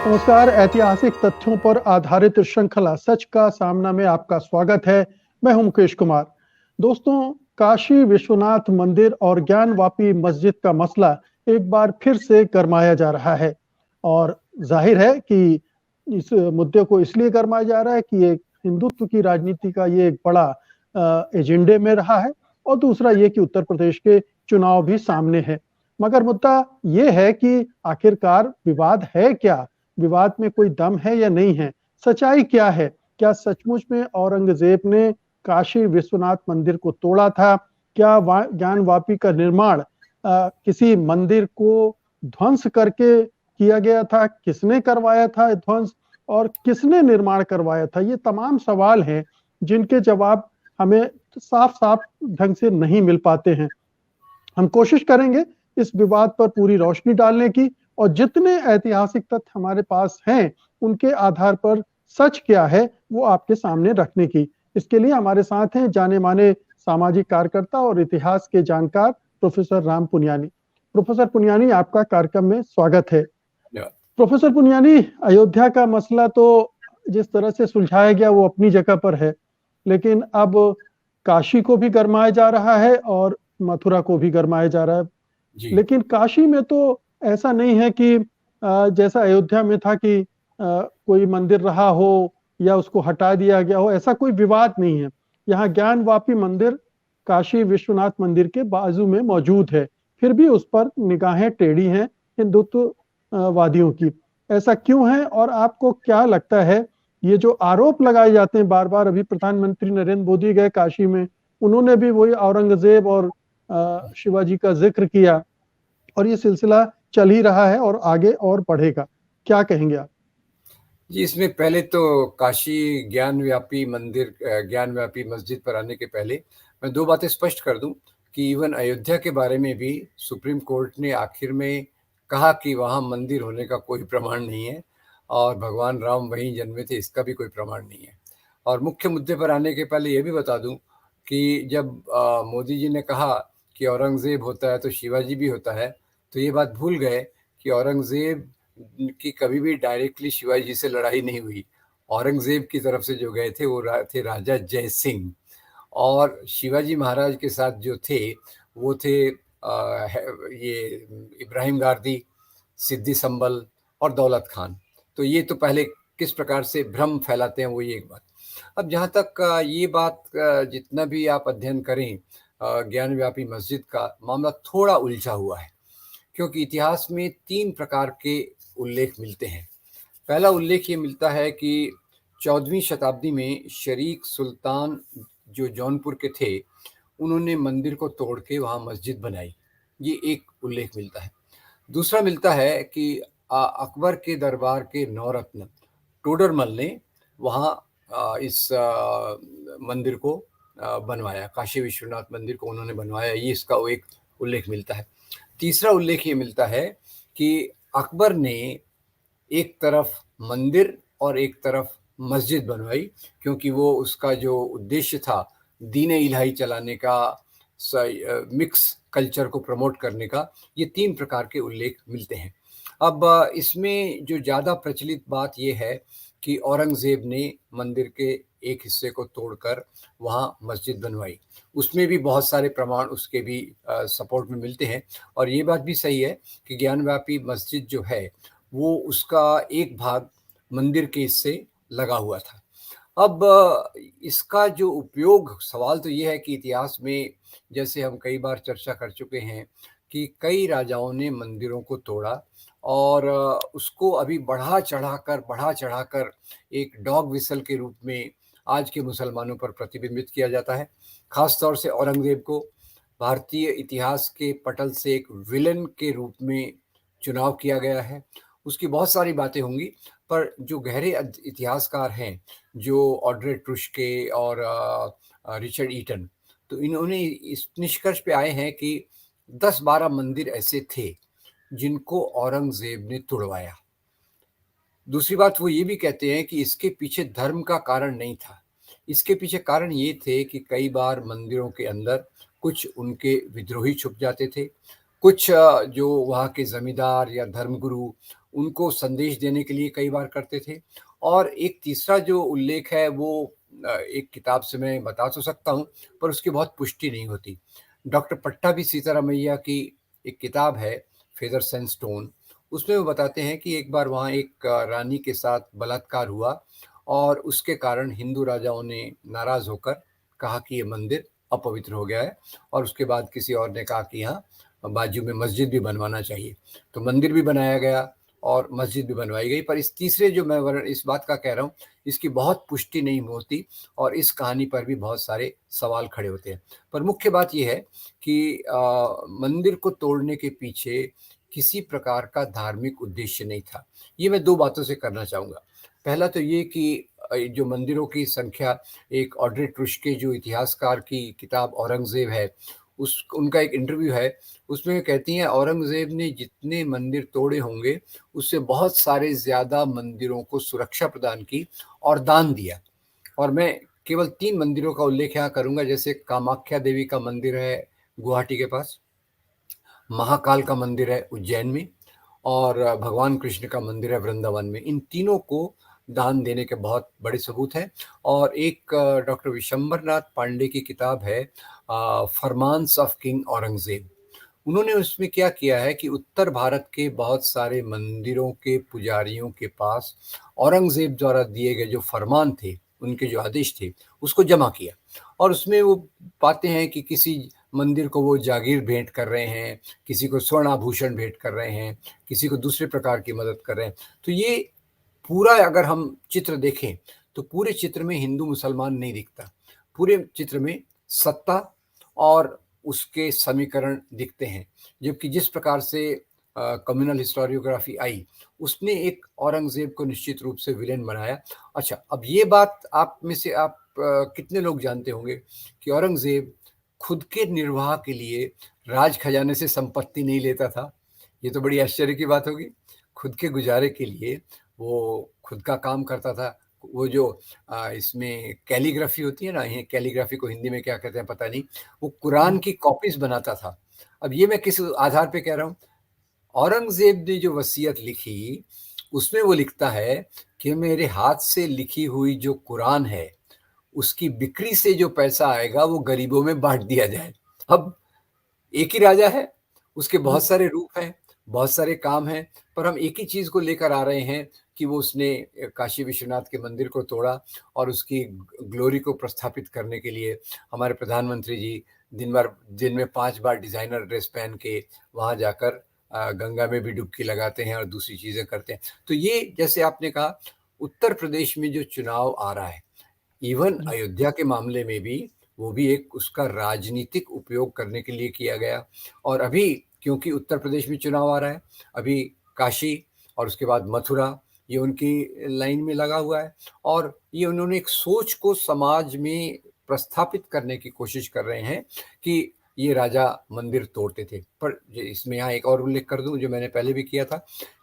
नमस्कार। ऐतिहासिक तथ्यों पर आधारित श्रृंखला सच का सामना में आपका स्वागत है। मैं हूं मुकेश कुमार। दोस्तों, काशी विश्वनाथ मंदिर और ज्ञानवापी मस्जिद का मसला एक बार फिर से गरमाया जा रहा है और जाहिर है कि इस मुद्दे को इसलिए गरमाया जा रहा है कि ये हिंदुत्व की राजनीति का ये एक बड़ा एजेंडे में रहा है और दूसरा ये कि उत्तर प्रदेश के चुनाव भी सामने है। मगर मुद्दा ये है कि आखिरकार विवाद है क्या? विवाद में कोई दम है या नहीं है? सच्चाई क्या है? क्या सचमुच में औरंगजेब ने काशी विश्वनाथ मंदिर को तोड़ा था? क्या ज्ञानवापी का निर्माण किसी मंदिर को ध्वंस करके किया गया था? किसने करवाया था ध्वंस और किसने निर्माण करवाया था? ये तमाम सवाल हैं जिनके जवाब हमें साफ-साफ ढंग से नहीं मिल पाते हैं। हम कोशिश करेंगे इस विवाद पर पूरी रोशनी डालने की और जितने ऐतिहासिक तथ्य हमारे पास हैं, उनके आधार पर सच क्या है, वो आपके सामने रखने की। इसके लिए हमारे साथ हैं जाने-माने सामाजिक कार्यकर्ता और इतिहास के जानकार प्रोफेसर राम पुनियानी। प्रोफेसर पुनियानी, आपका कार्यक्रम में स्वागत है। प्रोफेसर पुनियानी, अयोध्या का मसला तो जिस तरह से सुलझाया गया वो अपनी जगह पर है, लेकिन अब काशी को भी गरमाया जा रहा है और मथुरा को भी गरमाया जा रहा है। लेकिन काशी में तो ऐसा नहीं है कि जैसा अयोध्या में था कि कोई मंदिर रहा हो या उसको हटा दिया गया हो, ऐसा कोई विवाद नहीं है। यहाँ ज्ञानवापी मंदिर काशी विश्वनाथ मंदिर के बाजू में मौजूद है, फिर भी उस पर निगाहें टेढ़ी हैं हिंदुत्व वादियों की। ऐसा क्यों है और आपको क्या लगता है ये जो आरोप लगाए जाते हैं बार बार? अभी प्रधानमंत्री नरेंद्र मोदी गए काशी में, उन्होंने भी वही औरंगजेब और शिवाजी का जिक्र किया और ये सिलसिला चल ही रहा है और आगे और बढ़ेगा। क्या कहेंगे आप? जी, इसमें पहले तो काशी ज्ञानव्यापी मंदिर ज्ञानव्यापी मस्जिद पर आने के पहले मैं दो बातें स्पष्ट कर दूं कि इवन अयोध्या के बारे में भी सुप्रीम कोर्ट ने आखिर में कहा कि वहाँ मंदिर होने का कोई प्रमाण नहीं है और भगवान राम वहीं जन्मे थे, इसका भी कोई प्रमाण नहीं है। और मुख्य मुद्दे पर आने के पहले ये भी बता दूं कि जब मोदी जी ने कहा कि औरंगजेब होता है तो शिवाजी भी होता है, तो ये बात भूल गए कि औरंगजेब की कभी भी डायरेक्टली शिवाजी से लड़ाई नहीं हुई। औरंगजेब की तरफ से जो गए थे वो थे राजा जय सिंह, और शिवाजी महाराज के साथ जो थे वो थे ये इब्राहिम गारदी, सिद्दी संबल और दौलत खान। तो ये तो पहले किस प्रकार से भ्रम फैलाते हैं वो ये एक बात। अब जहाँ तक ये बात जितना भी आप अध्ययन करें ज्ञानव्यापी मस्जिद का मामला थोड़ा उलझा हुआ है, क्योंकि इतिहास में तीन प्रकार के उल्लेख मिलते हैं। पहला उल्लेख ये मिलता है कि 14वीं शताब्दी में शरीक सुल्तान जो जौनपुर के थे, उन्होंने मंदिर को तोड़ के वहाँ मस्जिद बनाई। ये एक उल्लेख मिलता है। दूसरा मिलता है कि अकबर के दरबार के नौरत्न टोडरमल ने वहाँ इस मंदिर को बनवाया, काशी विश्वनाथ मंदिर को उन्होंने बनवाया, ये इसका एक उल्लेख मिलता है। तीसरा उल्लेख ये मिलता है कि अकबर ने एक तरफ मंदिर और एक तरफ मस्जिद बनवाई, क्योंकि वो उसका जो उद्देश्य था दीन इलाही चलाने का, मिक्स कल्चर को प्रमोट करने का, ये तीन प्रकार के उल्लेख मिलते हैं। अब इसमें जो ज़्यादा प्रचलित बात ये है कि औरंगज़ेब ने मंदिर के एक हिस्से को तोड़कर वहाँ मस्जिद बनवाई। उसमें भी बहुत सारे प्रमाण उसके भी सपोर्ट में मिलते हैं, और ये बात भी सही है कि ज्ञानव्यापी मस्जिद जो है वो उसका एक भाग मंदिर के हिस्से लगा हुआ था। अब इसका जो उपयोग, सवाल तो ये है कि इतिहास में जैसे हम कई बार चर्चा कर चुके हैं कि कई राजाओं ने मंदिरों को तोड़ा और उसको अभी बढ़ा चढ़ाकर एक डॉग विसल के रूप में आज के मुसलमानों पर प्रतिबिंबित किया जाता है। खास तौर से औरंगजेब को भारतीय इतिहास के पटल से एक विलन के रूप में चुनाव किया गया है। उसकी बहुत सारी बातें होंगी, पर जो गहरे इतिहासकार हैं, जो ऑड्रे ट्रुश्के और रिचर्ड ईटन, तो इन्होंने इस निष्कर्ष पे आए हैं कि 10-12 मंदिर ऐसे थे जिनको औरंगजेब ने तुड़वाया। दूसरी बात वो ये भी कहते हैं कि इसके पीछे धर्म का कारण नहीं था, इसके पीछे कारण ये थे कि कई बार मंदिरों के अंदर कुछ उनके विद्रोही छुप जाते थे, कुछ जो वहाँ के जमींदार या धर्मगुरु उनको संदेश देने के लिए कई बार करते थे। और एक तीसरा जो उल्लेख है वो एक किताब से मैं बता तो सकता हूँ, पर उसकी बहुत पुष्टि नहीं होती। डॉक्टर पट्टाभी सीतारामैया की एक किताब है, फेदर्स एंड स्टोन, उसमें वो बताते हैं कि एक बार वहाँ एक रानी के साथ बलात्कार हुआ और उसके कारण हिंदू राजाओं ने नाराज़ होकर कहा कि ये मंदिर अपवित्र हो गया है, और उसके बाद किसी और ने कहा कि यहाँ बाजू में मस्जिद भी बनवाना चाहिए। तो मंदिर भी बनाया गया और मस्जिद भी बनवाई गई। पर इस तीसरे जो मैं वर्णन इस बात का कह रहा हूँ, इसकी बहुत पुष्टि नहीं होती और इस कहानी पर भी बहुत सारे सवाल खड़े होते हैं। पर मुख्य बात ये है कि मंदिर को तोड़ने के पीछे किसी प्रकार का धार्मिक उद्देश्य नहीं था। ये मैं 2 बातों से करना चाहूँगा। पहला तो ये कि जो मंदिरों की संख्या, एक ऑड्रे टुस्के जो इतिहासकार की किताब औरंगज़ेब है, उनका एक इंटरव्यू है, उसमें कहती हैं औरंगज़ेब ने जितने मंदिर तोड़े होंगे, उससे बहुत सारे ज़्यादा मंदिरों को सुरक्षा प्रदान की और दान दिया। और मैं केवल 3 मंदिरों का उल्लेख यहाँ करूँगा, जैसे कामाख्या देवी का मंदिर है गुवाहाटी के पास, महाकाल का मंदिर है उज्जैन में, और भगवान कृष्ण का मंदिर है वृंदावन में। इन तीनों को दान देने के बहुत बड़े सबूत हैं। और एक डॉक्टर विशंबरनाथ पांडे की किताब है फरमान्स ऑफ किंग औरंगज़ेब। उन्होंने उसमें क्या किया है कि उत्तर भारत के बहुत सारे मंदिरों के पुजारियों के पास औरंगज़ेब द्वारा दिए गए जो फरमान थे, उनके जो आदेश थे, उसको जमा किया। और उसमें वो पाते हैं कि किसी मंदिर को वो जागीर भेंट कर रहे हैं, किसी को स्वर्ण आभूषण भेंट कर रहे हैं, किसी को दूसरे प्रकार की मदद कर रहे हैं। तो ये पूरा अगर हम चित्र देखें, तो पूरे चित्र में हिंदू मुसलमान नहीं दिखता। पूरे चित्र में सत्ता और उसके समीकरण दिखते हैं। जबकि जिस प्रकार से कम्युनल हिस्टोरियोग्राफी आई, उसने एक औरंगज़ेब को निश्चित रूप से विलेन बनाया। अच्छा, अब ये बात आप में से आप कितने लोग जानते होंगे कि औरंगज़ेब खुद के निर्वाह के लिए राज खजाने से संपत्ति नहीं लेता था? ये तो बड़ी आश्चर्य की बात होगी। खुद के गुजारे के लिए वो खुद का काम करता था। वो जो इसमें कैलीग्राफी होती है ना, ये कैलीग्राफी को हिंदी में क्या कहते हैं पता नहीं, वो कुरान की कॉपीज़ बनाता था। अब ये मैं किस आधार पे कह रहा हूँ? औरंगज़ेब ने जो वसीयत लिखी, उसमें वो लिखता है कि मेरे हाथ से लिखी हुई जो कुरान है, उसकी बिक्री से जो पैसा आएगा वो गरीबों में बाँट दिया जाए। अब एक ही राजा है, उसके बहुत सारे रूप हैं, बहुत सारे काम हैं, पर हम एक ही चीज़ को लेकर आ रहे हैं कि वो उसने काशी विश्वनाथ के मंदिर को तोड़ा और उसकी ग्लोरी को प्रस्थापित करने के लिए हमारे प्रधानमंत्री जी दिन में 5 बार डिज़ाइनर ड्रेस पहन के वहाँ जाकर गंगा में भी डुबकी लगाते हैं और दूसरी चीज़ें करते हैं। तो ये जैसे आपने कहा, उत्तर प्रदेश में जो चुनाव आ रहा है, इवन अयोध्या के मामले में भी वो भी एक उसका राजनीतिक उपयोग करने के लिए किया गया। और अभी क्योंकि उत्तर प्रदेश में चुनाव आ रहा है, अभी काशी और उसके बाद मथुरा, ये उनकी लाइन में लगा हुआ है और ये उन्होंने एक सोच को समाज में प्रस्थापित करने की कोशिश कर रहे हैं कि ये राजा मंदिर तोड़ते थे। पर इसमें यहाँ एक और उल्लेख कर दूं जो मैंने पहले भी किया था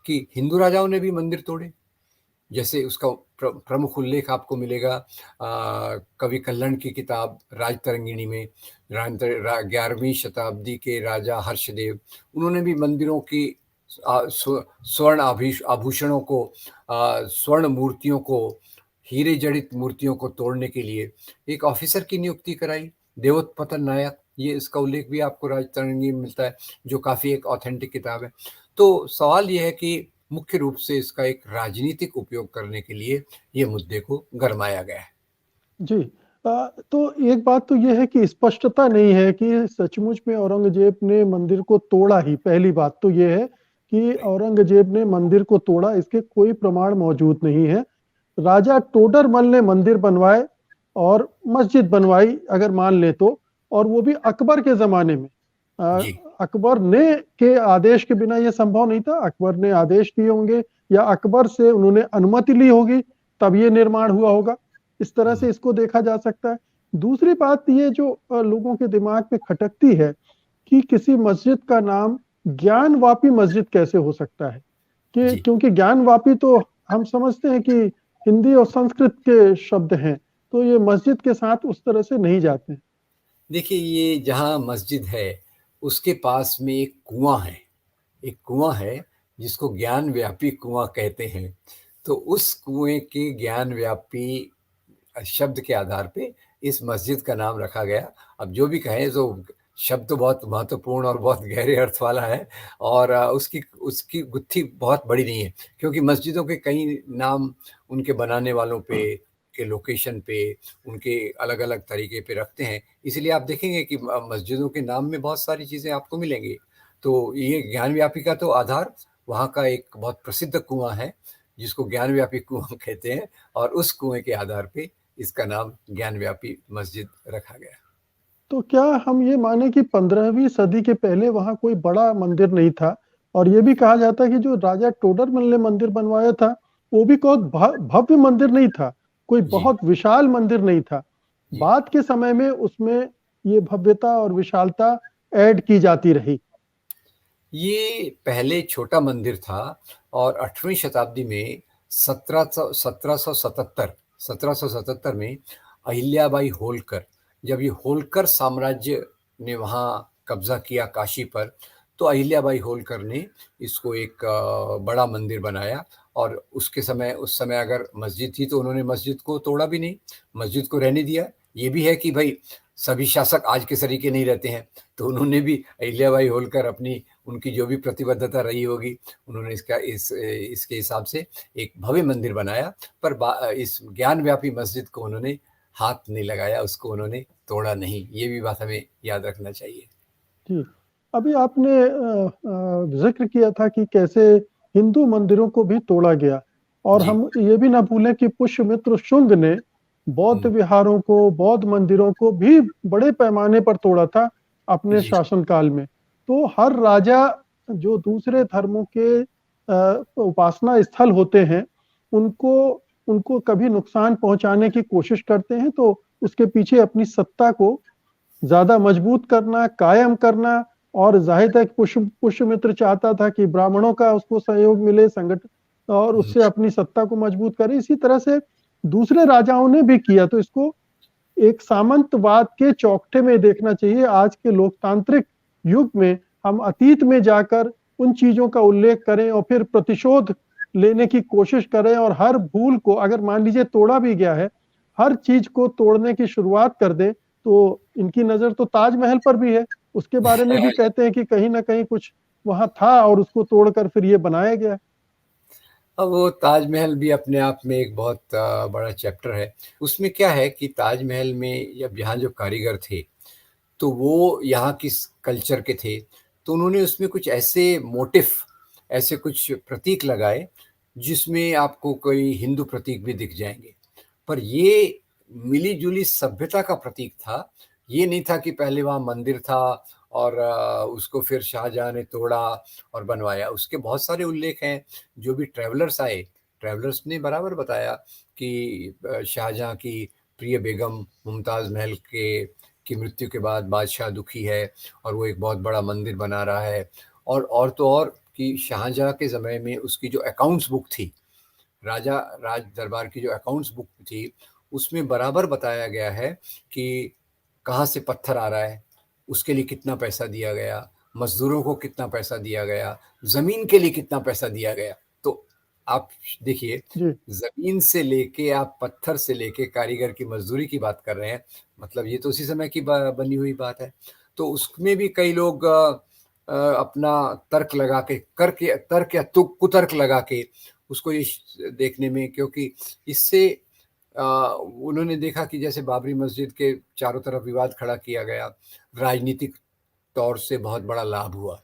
कि हिंदू राजाओं ने भी मंदिर तोड़े। जैसे उसका प्रमुख उल्लेख आपको मिलेगा कवि कल्हण की किताब राजतरंगिणी में। 11वीं शताब्दी के राजा हर्षदेव, उन्होंने भी मंदिरों की स्वर्ण आभूषणों को, स्वर्ण मूर्तियों को, हीरे जड़ित मूर्तियों को तोड़ने के लिए एक ऑफिसर की नियुक्ति कराई, देवोत्पतन नायक। ये इसका उल्लेख भी आपको राजतरंगिणी में मिलता है, जो काफ़ी एक ऑथेंटिक किताब है। तो सवाल ये है कि मुख्य रूप से इसका एक राजनीतिक उपयोग करने के लिए ये मुद्दे को गरमाया गया है। जी। तो एक बात तो ये है कि स्पष्टता नहीं है कि सचमुच में औरंगज़ेब ने मंदिर को तोड़ा ही। पहली बात तो ये है कि औरंगज़ेब ने मंदिर को तोड़ा, इसके कोई प्रमाण मौजूद नहीं है। राजा टोडरमल ने मंदिर बनवाए और मस्जिद बनवाई अगर मान लें तो, और वो भी अकबर के ज़माने में। जी। अकबर ने के आदेश के बिना ये संभव नहीं था। अकबर ने आदेश दिए होंगे या अकबर से उन्होंने अनुमति ली होगी, तब ये निर्माण हुआ होगा। इस तरह से इसको देखा जा सकता है। दूसरी बात ये जो लोगों के दिमाग में खटकती है कि किसी मस्जिद का नाम ज्ञानवापी मस्जिद कैसे हो सकता है? कि जी। क्योंकि ज्ञानवापी तो हम समझते हैं कि हिंदी और संस्कृत के शब्द हैं, तो ये मस्जिद के साथ उस तरह से नहीं जाते हैं। देखिए, ये जहाँ मस्जिद है, उसके पास में एक कुआँ है। एक कुआँ है जिसको ज्ञान व्यापी कुआं कहते हैं। तो उस कुएं के ज्ञान व्यापी शब्द के आधार पे इस मस्जिद का नाम रखा गया। अब जो भी कहें, तो शब्द तो बहुत महत्वपूर्ण और बहुत गहरे अर्थ वाला है, और उसकी उसकी गुत्थी बहुत बड़ी नहीं है, क्योंकि मस्जिदों के कई नाम उनके बनाने वालों पे, के लोकेशन पे, उनके अलग अलग तरीके पे रखते हैं। इसलिए आप देखेंगे कि मस्जिदों के नाम में बहुत सारी चीज़ें आपको मिलेंगी। तो ये ज्ञान व्यापी का तो आधार वहाँ का एक बहुत प्रसिद्ध कुआं है, जिसको ज्ञान व्यापी कुआं कहते हैं, और उस कुएं के आधार पे इसका नाम ज्ञान व्यापी मस्जिद रखा गया। तो क्या हम ये माने कि 15वीं सदी के पहले वहां कोई बड़ा मंदिर नहीं था? और ये भी कहा जाता है कि जो राजा टोडरमल ने मंदिर बनवाया था, वो भी कोई भव्य मंदिर नहीं था, कोई जी, बहुत विशाल मंदिर नहीं था। जी। बाद के समय में उसमें ये भव्यता और विशालता ऐड की जाती रही। ये पहले छोटा मंदिर था, और 8वीं शताब्दी में 1777 में अहिल्याबाई होलकर, जब ये होलकर साम्राज्य ने वहाँ कब्जा किया काशी पर, तो अहिल्याबाई होलकर ने इसको एक बड़ा मंदिर बनाया। और उस समय अगर मस्जिद थी तो उन्होंने मस्जिद को तोड़ा भी नहीं, मस्जिद को रहने दिया। ये भी है कि भाई सभी शासक आज के तरीके नहीं रहते हैं, तो उन्होंने भी, अहिल्याबाई होलकर अपनी, उनकी जो भी प्रतिबद्धता रही होगी, उन्होंने इसके हिसाब से एक भव्य मंदिर बनाया। पर इस ज्ञान व्यापी मस्जिद को उन्होंने हाथ नहीं लगाया, उसको उन्होंने तोड़ा नहीं। ये भी बात हमें याद रखना चाहिए। जी, अभी आपने जिक्र किया था कि कैसे हिंदू मंदिरों को भी तोड़ा गया, और जी। हम ये भी ना भूलें कि पुष्यमित्र शुंग ने बौद्ध हम्म, विहारों को, बौद्ध मंदिरों को भी बड़े पैमाने पर तोड़ा था अपने जी, शासनकाल में। तो हर राजा जो दूसरे धर्मों के उपासना स्थल होते हैं, उनको उनको कभी नुकसान पहुंचाने की कोशिश करते हैं, तो उसके पीछे अपनी सत्ता को ज्यादा मजबूत करना, कायम करना। और जाहिर है कि पुष्यमित्र चाहता था कि ब्राह्मणों का उसको सहयोग मिले, संगठन, और हम्म, उससे अपनी सत्ता को मजबूत करे। इसी तरह से दूसरे राजाओं ने भी किया। तो इसको एक सामंतवाद के चौखटे में देखना चाहिए। आज के लोकतांत्रिक युग में हम अतीत में जाकर उन चीजों का उल्लेख करें और फिर प्रतिशोध लेने की कोशिश करें, और हर भूल को, अगर मान लीजिए तोड़ा भी गया है, हर चीज को तोड़ने की शुरुआत कर दे, तो इनकी नजर तो ताजमहल पर भी है। उसके बारे में भी कहते हैं कि कहीं ना कहीं कुछ वहां था और उसको तोड़कर फिर ये बनाया गया। अब वो ताजमहल भी अपने आप में एक बहुत बड़ा चैप्टर है। उसमें क्या है कि ताजमहल में जब यहाँ जो कारीगर थे, तो वो यहाँ किस कल्चर के थे, तो उन्होंने उसमें कुछ ऐसे मोटिफ, ऐसे कुछ प्रतीक लगाए, जिसमें आपको कोई हिंदू प्रतीक भी दिख जाएंगे। पर ये मिली-जुली सभ्यता का प्रतीक था। ये नहीं था कि पहले वहाँ मंदिर था और उसको फिर शाहजहाँ ने तोड़ा और बनवाया। उसके बहुत सारे उल्लेख हैं, जो भी ट्रैवलर्स आए, ट्रैवलर्स ने बराबर बताया कि शाहजहाँ की प्रिय बेगम मुमताज़ महल की मृत्यु के बाद बादशाह दुखी है, और वो एक बहुत बड़ा मंदिर बना रहा है। और तो और कि शाहजहाँ के समय में उसकी जो अकाउंट्स बुक थी, राजा राज दरबार की जो अकाउंट्स बुक थी, उसमें बराबर बताया गया है कि कहाँ से पत्थर आ रहा है, उसके लिए कितना पैसा दिया गया, मजदूरों को कितना पैसा दिया गया, जमीन के लिए कितना पैसा दिया गया। तो आप देखिए, जी, जमीन से लेके आप पत्थर से लेके कारीगर की मजदूरी की बात कर रहे हैं, मतलब ये तो उसी समय की बनी हुई बात है। तो उसमें भी कई लोग अपना तर्क लगा के, करके तर्क या कुतर्क लगा के उसको ये देखने में, क्योंकि इससे उन्होंने देखा कि जैसे बाबरी मस्जिद के चारों तरफ विवाद खड़ा किया गया, राजनीतिक तौर से बहुत बड़ा लाभ हुआ।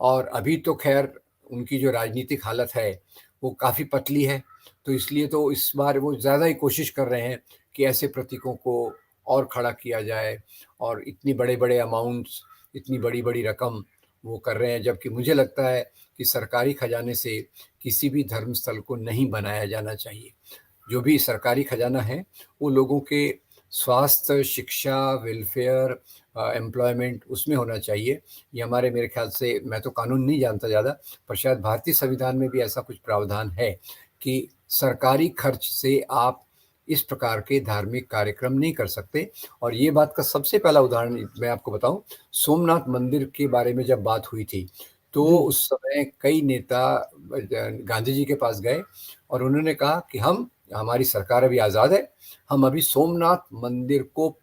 और अभी तो खैर उनकी जो राजनीतिक हालत है वो काफ़ी पतली है, तो इसलिए तो इस बार वो ज़्यादा ही कोशिश कर रहे हैं कि ऐसे प्रतीकों को और खड़ा किया जाए, और इतनी बड़े बड़े अमाउंट्स, इतनी बड़ी बड़ी रकम वो कर रहे हैं। जबकि मुझे लगता है कि सरकारी खजाने से किसी भी धर्म स्थल को नहीं बनाया जाना चाहिए। जो भी सरकारी खजाना है, वो लोगों के स्वास्थ्य, शिक्षा, वेलफेयर, एम्प्लॉयमेंट, उसमें होना चाहिए। ये हमारे, मेरे ख्याल से, मैं तो कानून नहीं जानता ज़्यादा, पर शायद भारतीय संविधान में भी ऐसा कुछ प्रावधान है कि सरकारी खर्च से आप इस प्रकार के धार्मिक कार्यक्रम नहीं कर सकते। और ये बात का सबसे पहला उदाहरण मैं आपको बताऊं, सोमनाथ मंदिर के बारे में जब बात हुई थी, तो जी। उस समय कई नेता गांधी जी के पास गए और उन्होंने कहा कि हमारी सरकार अभी आज़ाद है, हम अभी सोमनाथ मंदिर को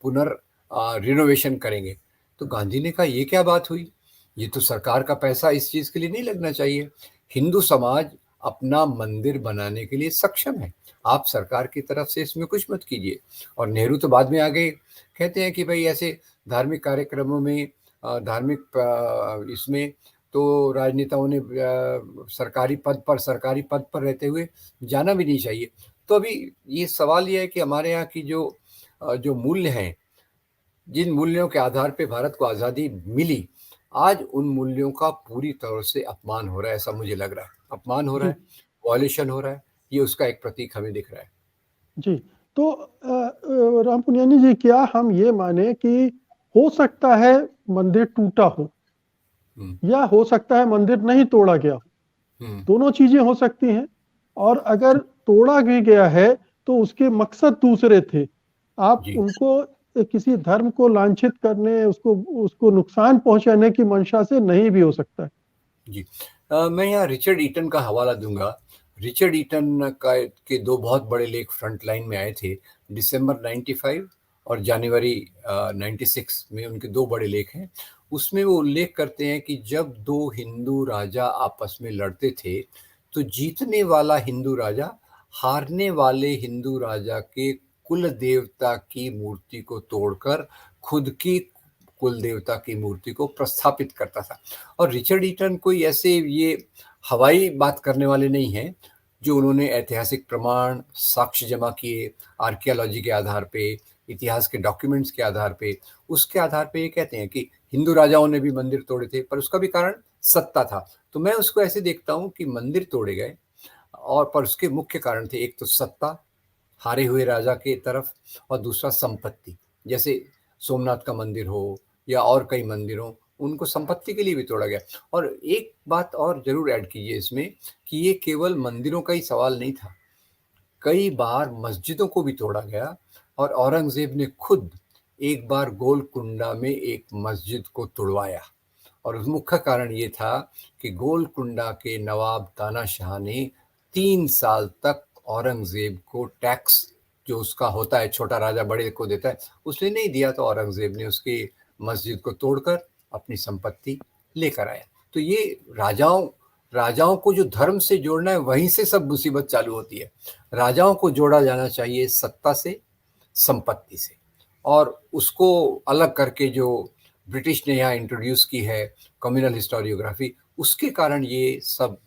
रिनोवेशन करेंगे। तो गांधी ने कहा ये क्या बात हुई, ये तो सरकार का पैसा इस चीज़ के लिए नहीं लगना चाहिए। हिंदू समाज अपना मंदिर बनाने के लिए सक्षम है, आप सरकार की तरफ से इसमें कुछ मत कीजिए। और नेहरू तो बाद में आ गए, कहते हैं कि भाई ऐसे धार्मिक कार्यक्रमों में, इसमें तो राजनेताओं ने सरकारी पद पर रहते हुए जाना भी नहीं चाहिए। तो अभी ये सवाल ये है कि हमारे यहाँ की जो मूल्य हैं, जिन मूल्यों के आधार पे भारत को आज़ादी मिली, आज उन मूल्यों का पूरी तरह से अपमान हो रहा है, ऐसा मुझे लग रहा है। अपमान हो रहा जी। है, वॉयलेशन हो रहा है, ये उसका एक प्रतीक हमें दिख रहा है। जी। तो राम पुनियानी जी, क्या हम ये माने कि हो सकता है मंदिर टूटा हो, हुँ, या हो सकता है मंदिर नहीं तोड़ा गया हो? हुँ, दोनों चीजें हो सकती हैं। और अगर तोड़ा भी गया है तो उसके मकसद दूसरे थे। आप जी, उनको किसी धर्म को लांछित करने, उसको उसको नुकसान पहुंचाने की मंशा से नहीं भी हो सकता है। जी। मैं यहाँ रिचर्ड ईटन का हवाला दूँगा। रिचर्ड ईटन के 2 बहुत बड़े लेख फ्रंट लाइन में आए थे, दिसंबर 95 और जनवरी 96 में उनके 2 बड़े लेख हैं। उसमें वो उल्लेख करते हैं कि जब 2 हिंदू राजा आपस में लड़ते थे, तो जीतने वाला हिंदू राजा हारने वाले हिंदू राजा के कुल देवता की मूर्ति को तोड़कर खुद की कुल देवता की मूर्ति को प्रस्थापित करता था। और रिचर्ड ईटन कोई ऐसे ये हवाई बात करने वाले नहीं हैं, जो उन्होंने ऐतिहासिक प्रमाण, साक्ष्य जमा किए, आर्कियोलॉजी के आधार पे, इतिहास के डॉक्यूमेंट्स के आधार पे, उसके आधार पे ये कहते हैं कि हिंदू राजाओं ने भी मंदिर तोड़े थे, पर उसका भी कारण सत्ता था। तो मैं उसको ऐसे देखता हूँ कि मंदिर तोड़े गए और पर उसके मुख्य कारण थे, एक तो सत्ता, हारे हुए राजा के तरफ, और दूसरा संपत्ति। जैसे सोमनाथ का मंदिर हो या और कई मंदिर हों, उनको संपत्ति के लिए भी तोड़ा गया। और एक बात और ज़रूर ऐड कीजिए इसमें कि ये केवल मंदिरों का ही सवाल नहीं था, कई बार मस्जिदों को भी तोड़ा गया और औरंगज़ेब ने खुद एक बार गोलकुंडा में एक मस्जिद को तुड़वाया। और उस मुख्य कारण ये था कि गोलकुंडा के नवाब तानाशाह ने 3 साल तक औरंगज़ेब को टैक्स, जो उसका होता है, छोटा राजा बड़े को देता है, उसने नहीं दिया, तो औरंगज़ेब ने उसकी मस्जिद को तोड़कर अपनी संपत्ति लेकर आया। तो ये राजाओं राजाओं को जो धर्म से जोड़ना है, वहीं से सब मुसीबत चालू होती है। राजाओं को जोड़ा जाना चाहिए सत्ता से, संपत्ति से, और उसको अलग करके जो ब्रिटिश ने यहाँ इंट्रोड्यूस की है कम्युनल हिस्टोरियोग्राफी, उसके कारण ये सब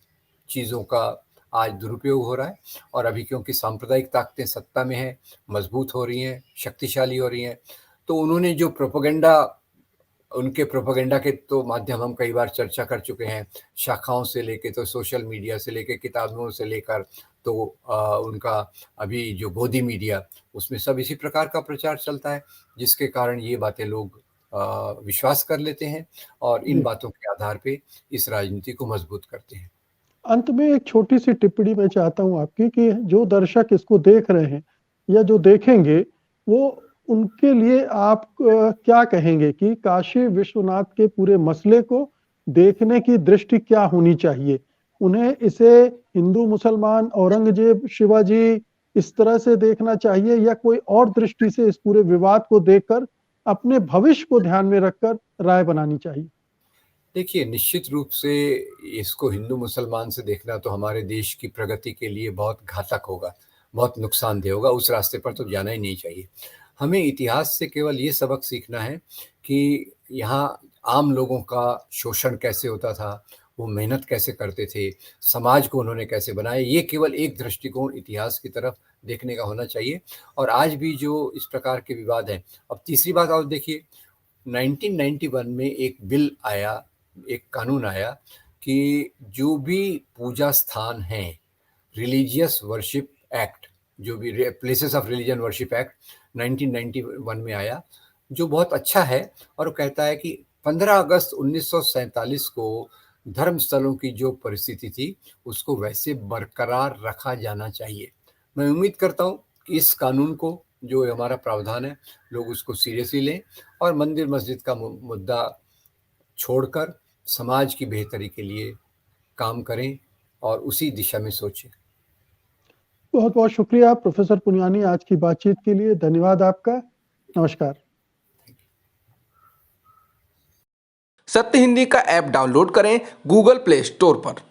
चीज़ों का आज दुरुपयोग हो रहा है। और अभी क्योंकि सांप्रदायिक ताकतें सत्ता में हैं, मजबूत हो रही हैं, शक्तिशाली हो रही हैं, तो उन्होंने जो प्रोपेगेंडा, उनके प्रोपेगेंडा के तो माध्यम हम कई बार चर्चा कर चुके हैं, शाखाओं से लेके तो सोशल मीडिया से लेके किताबों से लेकर, तो उनका अभी जो गोदी मीडिया, उसमें सब इसी प्रकार का प्रचार चलता है, जिसके कारण ये बातें लोग विश्वास कर लेते हैं और इन जी। बातों के आधार पे इस राजनीति को मजबूत करते हैं। अंत में एक छोटी सी टिप्पणी मैं चाहता हूं आपकी, कि जो दर्शक इसको देख रहे हैं या जो देखेंगे, वो उनके लिए आप क्या कहेंगे कि काशी विश्वनाथ के पूरे मसले को देखने की दृष्टि क्या होनी चाहिए? उन्हें इसे हिंदू मुसलमान, औरंगजेब शिवाजी, इस तरह से देखना चाहिए, या कोई और दृष्टि से इस पूरे विवाद को देखकर अपने भविष्य को ध्यान में रखकर राय बनानी चाहिए? देखिए, निश्चित रूप से इसको हिंदू मुसलमान से देखना तो हमारे देश की प्रगति के लिए बहुत घातक होगा, बहुत नुकसानदेह होगा, उस रास्ते पर तो जाना ही नहीं चाहिए। हमें इतिहास से केवल ये सबक सीखना है कि यहाँ आम लोगों का शोषण कैसे होता था, वो मेहनत कैसे करते थे, समाज को उन्होंने कैसे बनाया, ये केवल एक दृष्टिकोण इतिहास की तरफ देखने का होना चाहिए। और आज भी जो इस प्रकार के विवाद हैं, अब तीसरी बात और देखिए, 1991 में एक बिल आया, एक कानून आया कि जो भी पूजा स्थान हैं, रिलीजियस वर्शिप एक्ट, जो भी places of religion worship act 1991 में आया, जो बहुत अच्छा है। और वो कहता है कि 15 अगस्त 1947 को धर्म स्थलों की जो परिस्थिति थी, उसको वैसे बरकरार रखा जाना चाहिए। मैं उम्मीद करता हूँ कि इस कानून को, जो हमारा प्रावधान है, लोग उसको सीरियसली लें और मंदिर मस्जिद का मुद्दा छोड़कर समाज की बेहतरी के लिए काम करें और उसी दिशा में सोचें। बहुत बहुत शुक्रिया प्रोफेसर पुनियानी आज की बातचीत के लिए। धन्यवाद आपका। नमस्कार। सत्य हिंदी का ऐप डाउनलोड करें गूगल प्ले स्टोर पर।